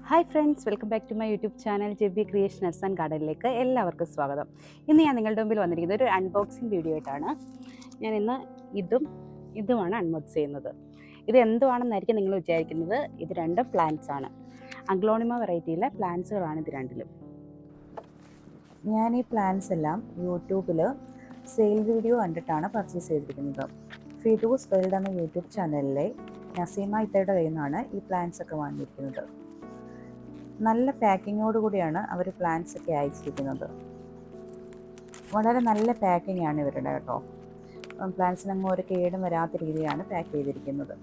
Hi friends, welcome back to my YouTube channel JB creation nuts and ഗാർഡനിലേക്ക് എല്ലാവർക്കും സ്വാഗതം. ഇന്ന് ഞാൻ നിങ്ങളുടെ മുമ്പിൽ വന്നിരിക്കുന്നത് ഒരു അൺബോക്സിങ് വീഡിയോ ആയിട്ടാണ്. ഞാൻ ഇന്ന് ഇതുമാണ് അൺബോക്സ് ചെയ്യുന്നത്. ഇത് എന്തുവാണെന്നായിരിക്കും നിങ്ങൾ വിചാരിക്കുന്നത്. ഇത് രണ്ടും പ്ലാന്റ്സ് ആണ്. അഗ്ലോണിമ വെറൈറ്റിയിലെ പ്ലാന്റ്സുകളാണ് ഇത് രണ്ടിലും. ഞാൻ ഈ പ്ലാന്റ്സ് എല്ലാം യൂട്യൂബിൽ സെയിൽ വീഡിയോ കണ്ടിട്ടാണ് പർച്ചേസ് ചെയ്തിരിക്കുന്നത്. ഫിദൂസ് വേൾഡ് എന്ന യൂട്യൂബ് ചാനലിലെ നസീമ ഇത്തയുടെ കയ്യിൽ നിന്നാണ് ഈ പ്ലാന്റ്സ് ഒക്കെ വാങ്ങിയിരിക്കുന്നത്. നല്ല പാക്കിങ്ങോട് കൂടിയാണ് അവർ പ്ലാന്റ്സ് ഒക്കെ അയച്ചിരിക്കുന്നത്. വളരെ നല്ല പാക്കിംഗ് ആണ് ഇവരുടെ കേട്ടോ. പ്ലാന്റ്സിനൊന്നും ഒരു കേടും വരാത്ത രീതിയിലാണ് പാക്ക് ചെയ്തിരിക്കുന്നത്.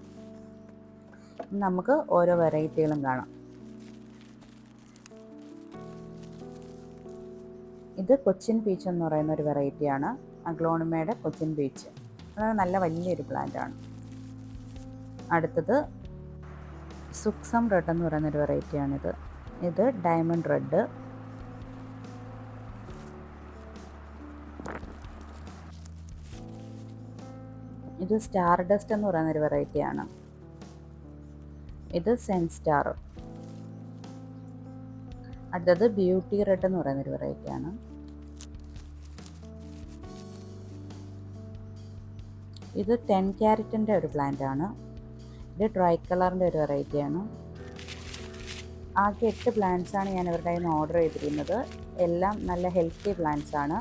നമുക്ക് ഓരോ വെറൈറ്റികളും കാണാം. ഇത് കൊച്ചിൻ പീച്ച് എന്ന് പറയുന്ന ഒരു വെറൈറ്റിയാണ്. അഗ്ലോണിമയുടെ കൊച്ചിൻ പീച്ച്. വളരെ നല്ല വലിയൊരു പ്ലാന്റ് ആണ്. അടുത്തത് സുക്സം റെഡ് എന്ന് പറയുന്നൊരു വെറൈറ്റിയാണിത്. ഇത് ഡയമണ്ട് റെഡ്. ഇത് സ്റ്റാർ ഡസ്റ്റ് എന്ന് പറയുന്നൊരു വെറൈറ്റിയാണ്. ഇത് സെൻ സ്റ്റാർ. അടുത്തത് ബ്യൂട്ടി റെഡ് എന്ന് പറയുന്നൊരു വെറൈറ്റിയാണ്. ഇത് 10 ക്യാരറ്റിൻ്റെ ഒരു പ്ലാന്റ് ആണ്. ഇത് ട്രൈ കളറിൻ്റെ ഒരു വെറൈറ്റിയാണ്. ആകെ 8 പ്ലാന്റ്സ് ആണ് ഞാൻ ഇവരുടെ കയ്യിൽ നിന്ന് ഓർഡർ ചെയ്തിരിക്കുന്നത്. എല്ലാം നല്ല ഹെൽത്തി പ്ലാന്റ്സ് ആണ്.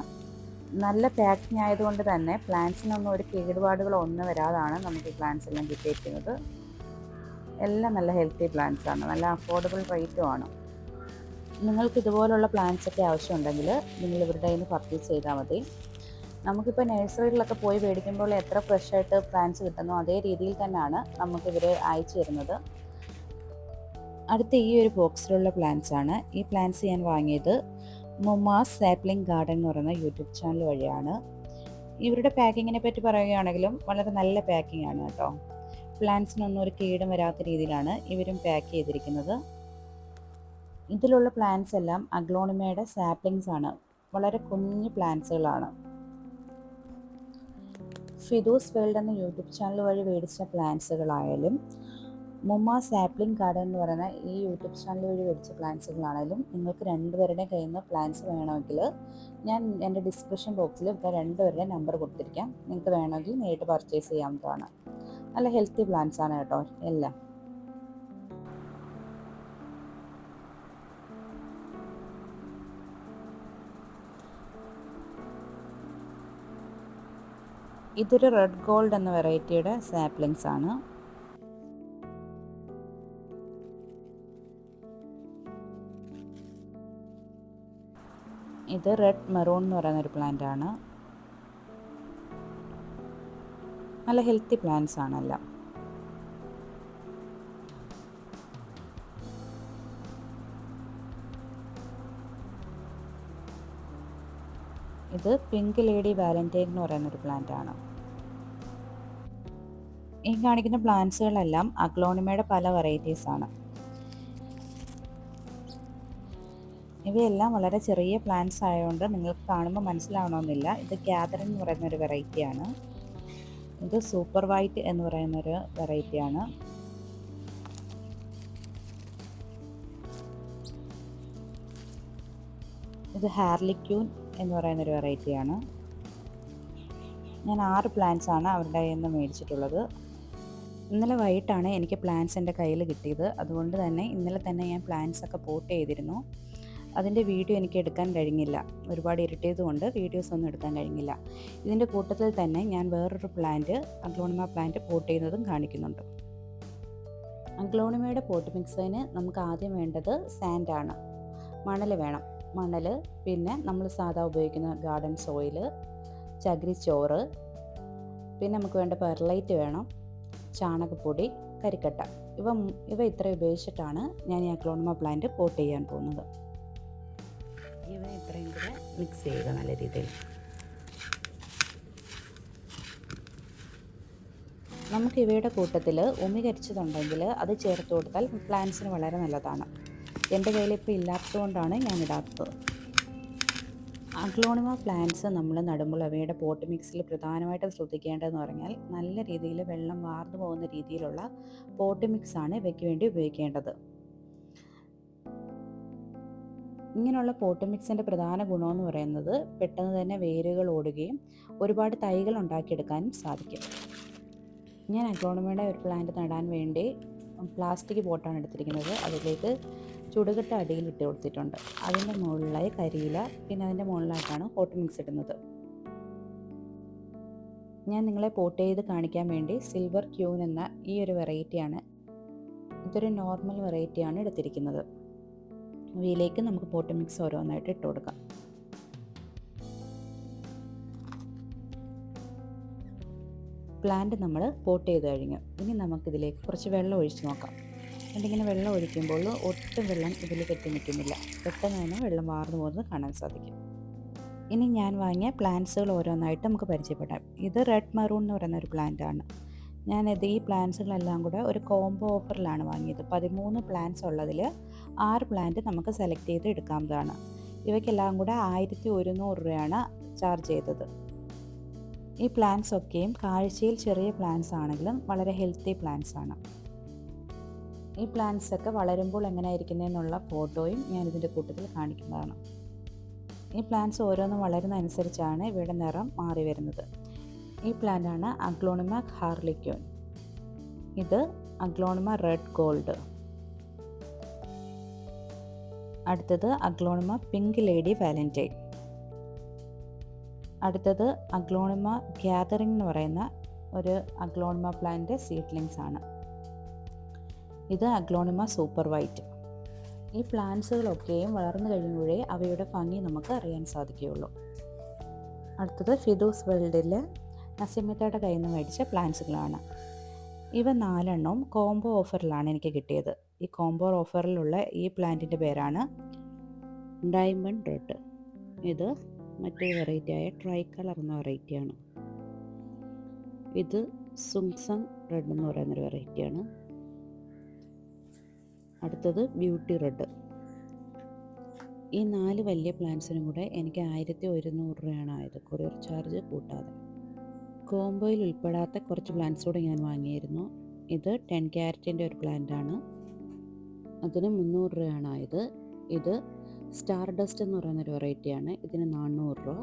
നല്ല പാക്കിംഗ് ആയതുകൊണ്ട് തന്നെ പ്ലാന്റ്സിനൊന്നും ഒരു കേടുപാടുകളോ ഒന്നും വരാതാണ് നമുക്ക് ഈ പ്ലാന്റ്സ് എല്ലാം കിട്ടിയിരിക്കുന്നത്. എല്ലാം നല്ല ഹെൽത്തി പ്ലാന്റ്സ് ആണ്. നല്ല അഫോർഡബിൾ റേറ്റും ആണ്. നിങ്ങൾക്ക് ഇതുപോലുള്ള പ്ലാന്റ്സ് ഒക്കെ ആവശ്യമുണ്ടെങ്കിൽ നിങ്ങൾ ഇവരുടെ കയ്യിൽ നിന്ന് പർച്ചേസ് ചെയ്താൽ മതി. നമുക്കിപ്പോൾ നഴ്സറികളിലൊക്കെ പോയി മേടിക്കുമ്പോൾ എത്ര ഫ്രഷായിട്ട് പ്ലാന്റ്സ് കിട്ടുന്നോ അതേ രീതിയിൽ തന്നെയാണ് നമുക്കിവർ അയച്ചു തരുന്നത്. അടുത്ത ഈ ഒരു ബോക്സിലുള്ള പ്ലാന്റ്സ് ആണ്. ഈ പ്ലാന്റ്സ് ഞാൻ വാങ്ങിയത് മുമാസ് സാപ്ലിംഗ് ഗാർഡൻ എന്ന് പറയുന്ന യൂട്യൂബ് ചാനൽ വഴിയാണ്. ഇവരുടെ പാക്കിങ്ങിനെ പറ്റി പറയുകയാണെങ്കിലും വളരെ നല്ല പാക്കിംഗ് ആണ് കേട്ടോ. പ്ലാന്റ്സിനൊന്നും ഒരു കേടും വരാത്ത രീതിയിലാണ് ഇവരും പാക്ക് ചെയ്തിരിക്കുന്നത്. ഇതിലുള്ള പ്ലാന്റ്സ് എല്ലാം അഗ്ലോണിമയുടെ സാപ്ലിങ്സ് ആണ്. വളരെ കുഞ്ഞു പ്ലാന്റ്സുകളാണ്. ഫിദൂസ് വേൾഡ് എന്ന യൂട്യൂബ് ചാനൽ വഴി മേടിച്ച പ്ലാന്റ്സുകളായാലും മുമ്മ സാപ്ലിംഗ് ഗാർഡൻ എന്ന് പറയുന്ന ഈ യൂട്യൂബ് ചാനൽ വഴി മേടിച്ച പ്ലാന്റ്സുകളാണെങ്കിലും നിങ്ങൾക്ക് രണ്ടുപേരുടെയും കയ്യിൽ നിന്ന് പ്ലാന്റ്സ് വേണമെങ്കിൽ ഞാൻ എൻ്റെ ഡിസ്ക്രിപ്ഷൻ ബോക്സിൽ രണ്ടുപേരുടെ നമ്പർ കൊടുത്തിരിക്കാം. നിങ്ങൾക്ക് വേണമെങ്കിൽ നേരിട്ട് പർച്ചേസ് ചെയ്യാവുന്നതാണ്. നല്ല ഹെൽത്തി പ്ലാന്റ്സ് ആണ് കേട്ടോ എല്ലാം. ഇതൊരു റെഡ് ഗോൾഡ് എന്ന വെറൈറ്റിയുടെ സാപ്ലിങ്സ് ആണ്. ഇത് റെഡ് മെറൂൺ എന്ന് പറയുന്നൊരു പ്ലാന്റ് ആണ്. നല്ല ഹെൽത്തി പ്ലാന്റ്സ് ആണെല്ലാം. ഇത് പിങ്ക് ലേഡി വാലന്റൈൻ എന്ന് പറയുന്നൊരു പ്ലാന്റ് ആണ്. ഈ കാണിക്കുന്ന പ്ലാന്റ്സുകളെല്ലാം അഗ്ലോണിമയുടെ പല വെറൈറ്റീസ് ആണ്. ഇവയെല്ലാം വളരെ ചെറിയ പ്ലാന്റ്സ് ആയതുകൊണ്ട് നിങ്ങൾക്ക് കാണുമ്പോൾ മനസ്സിലാവണമെന്നില്ല. ഇത് ഗ്യാദറിൻ എന്ന് പറയുന്നൊരു വെറൈറ്റിയാണ്. ഇത് സൂപ്പർ വൈറ്റ് എന്ന് പറയുന്നൊരു വെറൈറ്റിയാണ്. ഇത് ഹാർലിക്യൂൻ എന്ന് പറയുന്നൊരു വെറൈറ്റിയാണ്. ഞാൻ 6 പ്ലാന്റ്സ് ആണ് അവരുടെ കയ്യിൽ നിന്ന് മേടിച്ചിട്ടുള്ളത്. ഇന്നലെ വൈകിട്ടാണ് എനിക്ക് പ്ലാന്റ്സ് എൻ്റെ കയ്യിൽ കിട്ടിയത്. അതുകൊണ്ട് തന്നെ ഇന്നലെ തന്നെ ഞാൻ പ്ലാന്റ്സ് ഒക്കെ പോട്ട് ചെയ്തിരുന്നു. അതിൻ്റെ വീഡിയോ എനിക്ക് എടുക്കാൻ കഴിഞ്ഞില്ല. ഒരുപാട് ഇരുട്ടിയതുകൊണ്ട് വീഡിയോസ് ഒന്നും എടുക്കാൻ കഴിഞ്ഞില്ല. ഇതിൻ്റെ കൂട്ടത്തിൽ തന്നെ ഞാൻ വേറൊരു പ്ലാന്റ് അഗ്ലോണിമ പ്ലാന്റ് പോട്ട് ചെയ്യുന്നതും കാണിക്കുന്നുണ്ട്. അഗ്ലോണിമയുടെ പോട്ട് മിക്സിന് നമുക്ക് ആദ്യം വേണ്ടത് സാൻഡാണ്. മണൽ വേണം. മണൽ, പിന്നെ നമ്മൾ സാധാ ഉപയോഗിക്കുന്ന ഗാർഡൻ സോയിൽ, ചകിരിച്ചോറ്, പിന്നെ നമുക്ക് വേണ്ട പെർലൈറ്റ് വേണം, ചാണകപ്പൊടി, കരിക്കട്ട. ഇവ ഇത്രയും ഉപയോഗിച്ചിട്ടാണ് ഞാൻ ഈ അഗ്ലോണിമ പ്ലാന്റ് പോട്ട് ചെയ്യാൻ പോകുന്നത്. ഇവ ഇത്രയും കൂടെ മിക്സ് ചെയ്യുക നല്ല രീതിയിൽ. നമുക്ക് ഇവയുടെ കൂട്ടത്തിൽ ഉമി കരിച്ചതുണ്ടെങ്കിൽ അത് ചേർത്ത് കൊടുത്താൽ പ്ലാന്റ്സിന് വളരെ നല്ലതാണ്. എൻ്റെ കയ്യിൽ ഇപ്പോൾ ഇല്ലാത്തതുകൊണ്ടാണ് ഞാൻ ഇടാത്തത്. അഗ്ലോണിമ പ്ലാന്റ്സ് നമ്മൾ നടുമ്പോൾ അവയുടെ പോട്ട് മിക്സിൽ പ്രധാനമായിട്ടും ശ്രദ്ധിക്കേണ്ടതെന്ന് പറഞ്ഞാൽ നല്ല രീതിയിൽ വെള്ളം വാർന്നു പോകുന്ന രീതിയിലുള്ള പോട്ട് മിക്സാണ് ഇവയ്ക്ക് വേണ്ടി ഉപയോഗിക്കേണ്ടത്. ഇങ്ങനെയുള്ള പോട്ട് മിക്സിൻ്റെ പ്രധാന ഗുണമെന്ന് പറയുന്നത് പെട്ടെന്ന് തന്നെ വേരുകൾ ഓടുകയും ഒരുപാട് തൈകൾ ഉണ്ടാക്കിയെടുക്കാനും സാധിക്കും. ഞാൻ അഗ്ലോണിമയുടെ ഒരു പ്ലാന്റ് നടാൻ വേണ്ടി പ്ലാസ്റ്റിക് പോട്ടാണ് എടുത്തിരിക്കുന്നത്. അതിലേക്ക് ചുടുകട്ട അടിയിൽ ഇട്ട് കൊടുത്തിട്ടുണ്ട്. അതിൻ്റെ മുകളിലായി കരിയില, പിന്നെ അതിൻ്റെ മുകളിലായിട്ടാണ് പോട്ട് മിക്സ് ഇടുന്നത്. ഞാൻ നിങ്ങളെ പോട്ട് ചെയ്ത് കാണിക്കാൻ വേണ്ടി സിൽവർ ക്യൂൻ എന്ന ഈ ഒരു വെറൈറ്റിയാണ്, ഇതൊരു നോർമൽ വെറൈറ്റിയാണ് എടുത്തിരിക്കുന്നത്. ഇവയിലേക്ക് നമുക്ക് പോട്ട് മിക്സ് ഓരോന്നായിട്ട് ഇട്ട് കൊടുക്കാം. പ്ലാന്റ് നമ്മൾ പോട്ട് ചെയ്ത് കഴിഞ്ഞു. ഇനി നമുക്കിതിലേക്ക് കുറച്ച് വെള്ളം ഒഴിച്ച് നോക്കാം. എന്നിട്ടിങ്ങനെ വെള്ളം ഒഴിക്കുമ്പോൾ ഒട്ടും വെള്ളം ഇതിൽ കെട്ടി നിൽക്കുന്നില്ല. പെട്ടെന്ന് തന്നെ വെള്ളം വാർന്നു പോകുന്നത് കാണാൻ സാധിക്കും. ഇനി ഞാൻ വാങ്ങിയ പ്ലാന്റ്സുകൾ ഓരോന്നായിട്ട് നമുക്ക് പരിചയപ്പെടാം. ഇത് റെഡ് മറൂൺ എന്ന് പറയുന്ന ഒരു പ്ലാന്റാണ്. ഞാനിത് ഈ പ്ലാന്റ്സുകളെല്ലാം കൂടെ ഒരു കോംബോ ഓഫറിലാണ് വാങ്ങിയത്. 13 പ്ലാന്റ്സ് ഉള്ളതിൽ 6 പ്ലാന്റ് നമുക്ക് സെലക്ട് ചെയ്ത് എടുക്കാവുന്നതാണ്. ഇവയ്ക്കെല്ലാം കൂടെ 1100 രൂപയാണ് ചാർജ് ചെയ്തത്. ഈ പ്ലാന്റ്സ് ഒക്കെയും കാഴ്ചയിൽ ചെറിയ പ്ലാന്റ്സ് ആണെങ്കിലും വളരെ ഹെൽത്തി പ്ലാന്റ്സ് ആണ്. ഈ പ്ലാന്റ്സ് ഒക്കെ വളരുമ്പോൾ എങ്ങനെയായിരിക്കുന്നതെന്നുള്ള ഫോട്ടോയും ഞാനിതിൻ്റെ കൂട്ടത്തിൽ കാണിക്കുന്നതാണ്. ഈ പ്ലാന്റ്സ് ഓരോന്നും വളരുന്നതനുസരിച്ചാണ് ഇവയുടെ നിറം മാറി വരുന്നത്. ഈ പ്ലാന്റാണ് അഗ്ലോണിമ ഹാർലിക്യൂൻ. ഇത് അഗ്ലോണിമ റെഡ് ഗോൾഡ്. അടുത്തത് അഗ്ലോണിമ പിങ്ക് ലേഡി വാലന്റൈൻ. അടുത്തത് അഗ്ലോണിമ ഗ്യാതറിംഗ് എന്ന് പറയുന്ന ഒരു അഗ്ലോണിമ പ്ലാന്റ് സീഡ്ലിങ്സ് ആണ്. ഇത് അഗ്ലോണിമ സൂപ്പർ വൈറ്റ്. ഈ പ്ലാന്റ്സുകളൊക്കെയും വളർന്നു കഴിയുമ്പോഴേ അവയുടെ ഭംഗി നമുക്ക് അറിയാൻ സാധിക്കുകയുള്ളൂ. അടുത്തത് ഫിദൂസ് വേൾഡിലെ നസീമത്തയുടെ കയ്യിൽ നിന്ന് മേടിച്ച പ്ലാന്റ്സുകളാണ്. ഇവ 4 എണ്ണവും കോംബോ ഓഫറിലാണ് എനിക്ക് കിട്ടിയത്. ഈ കോംബോ ഓഫറിലുള്ള ഈ പ്ലാന്റിൻ്റെ പേരാണ് ഡയമണ്ട് റെഡ്. ഇത് മറ്റൊരു വെറൈറ്റിയായ ട്രൈ കളർ എന്ന വെറൈറ്റിയാണ്. ഇത് സുങ്സങ് റെഡ് എന്ന് പറയുന്നൊരു വെറൈറ്റിയാണ്. അടുത്തത് ബ്യൂട്ടി റെഡ്. ഈ 4 വലിയ പ്ലാന്റ്സിനും കൂടെ എനിക്ക് 1100 രൂപയാണ് ആയത്, കൊറിയർ ചാർജ് കൂട്ടാതെ. കോംബോയിൽ ഉൾപ്പെടാത്ത കുറച്ച് പ്ലാന്റ്സ് കൂടെ ഞാൻ വാങ്ങിയിരുന്നു. ഇത് 10 ക്യാരറ്റിൻ്റെ ഒരു പ്ലാന്റാണ്, അതിന് 300 രൂപയാണ് ആയത്. ഇത് സ്റ്റാർ ഡസ്റ്റ് എന്ന് പറയുന്നൊരു വെറൈറ്റിയാണ്, ഇതിന് 400 രൂപ.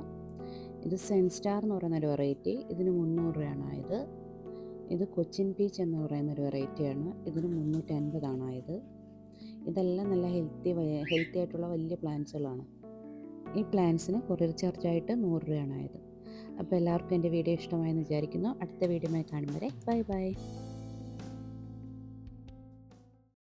ഇത് സെൻസ്റ്റാർ എന്ന് പറയുന്നൊരു വെറൈറ്റി, ഇതിന് 300 രൂപയാണ് ആയത്. ഇത് കൊച്ചിൻ പീച്ച് എന്ന് പറയുന്നൊരു വെറൈറ്റിയാണ്, ഇതിന് 350 ആയത്. ഇതെല്ലാം നല്ല ഹെൽത്തി ആയിട്ടുള്ള വലിയ പ്ലാന്റ്സുകളാണ്. ഈ പ്ലാന്റ്സിന് കൊറിയർ ചാർജായിട്ട് 100 രൂപയാണ് ആയത്. അപ്പോൾ എല്ലാവർക്കും എൻ്റെ വീഡിയോ ഇഷ്ടമായെന്ന് വിചാരിക്കുന്നു. അടുത്ത വീഡിയോയുമായി കാണും വരെ ബൈ ബൈ.